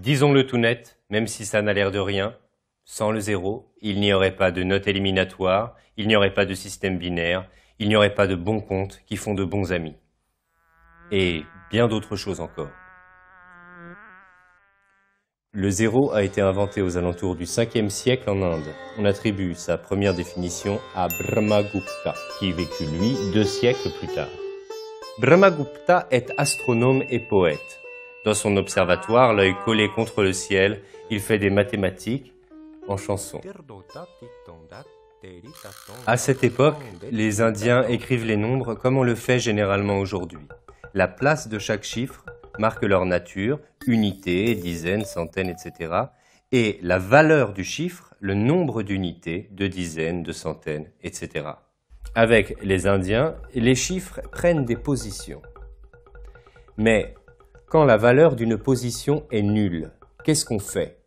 Disons-le tout net, même si ça n'a l'air de rien, sans le zéro, il n'y aurait pas de note éliminatoire, il n'y aurait pas de système binaire, il n'y aurait pas de bons comptes qui font de bons amis. Et bien d'autres choses encore. Le zéro a été inventé aux alentours du 5e siècle en Inde. On attribue sa première définition à Brahmagupta, qui vécut lui 2 siècles plus tard. Brahmagupta est astronome et poète. Dans son observatoire, l'œil collé contre le ciel, il fait des mathématiques en chansons. À cette époque, les Indiens écrivent les nombres comme on le fait généralement aujourd'hui. La place de chaque chiffre marque leur nature, unité, dizaines, centaines, etc. Et la valeur du chiffre, le nombre d'unités, de dizaines, de centaines, etc. Avec les Indiens, les chiffres prennent des positions. Mais quand la valeur d'une position est nulle, qu'est-ce qu'on fait?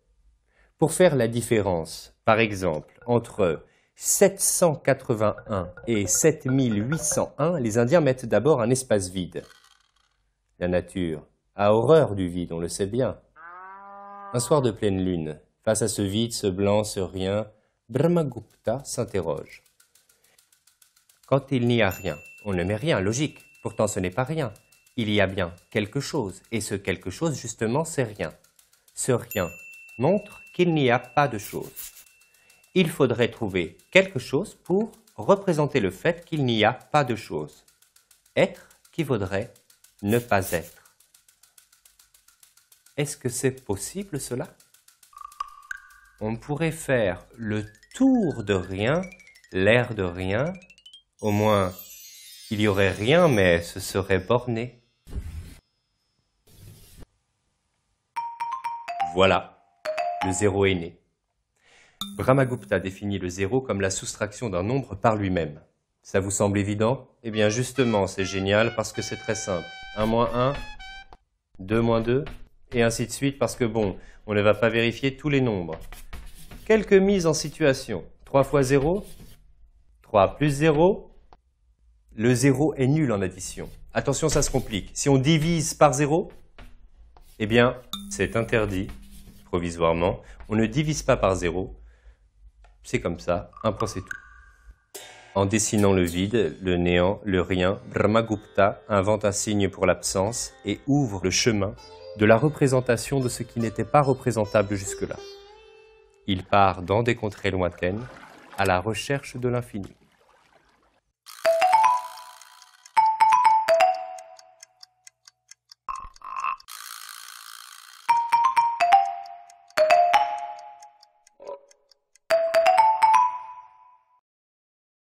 Pour faire la différence, par exemple, entre 781 et 7801, les Indiens mettent d'abord un espace vide. La nature a horreur du vide, on le sait bien. Un soir de pleine lune, face à ce vide, ce blanc, ce rien, Brahmagupta s'interroge. Quand il n'y a rien, on ne met rien, logique. Pourtant ce n'est pas rien. Il y a bien quelque chose, et ce quelque chose, justement, c'est rien. Ce rien montre qu'il n'y a pas de chose. Il faudrait trouver quelque chose pour représenter le fait qu'il n'y a pas de chose. Être qui vaudrait ne pas être. Est-ce que c'est possible cela? On pourrait faire le tour de rien, l'air de rien. Au moins, il y aurait rien, mais ce serait borné. Voilà, le zéro est né. Brahmagupta définit le zéro comme la soustraction d'un nombre par lui-même. Ça vous semble évident? Eh bien justement, c'est génial parce que c'est très simple. 1 moins 1, 2 moins 2, et ainsi de suite parce que bon, on ne va pas vérifier tous les nombres. Quelques mises en situation. 3 fois 0, 3 plus 0. Le 0 est nul en addition. Attention, ça se complique. Si on divise par 0, eh bien, c'est interdit, provisoirement. On ne divise pas par 0. C'est comme ça, un point c'est tout. En dessinant le vide, le néant, le rien, Brahmagupta invente un signe pour l'absence et ouvre le chemin de la représentation de ce qui n'était pas représentable jusque-là. Il part dans des contrées lointaines à la recherche de l'infini.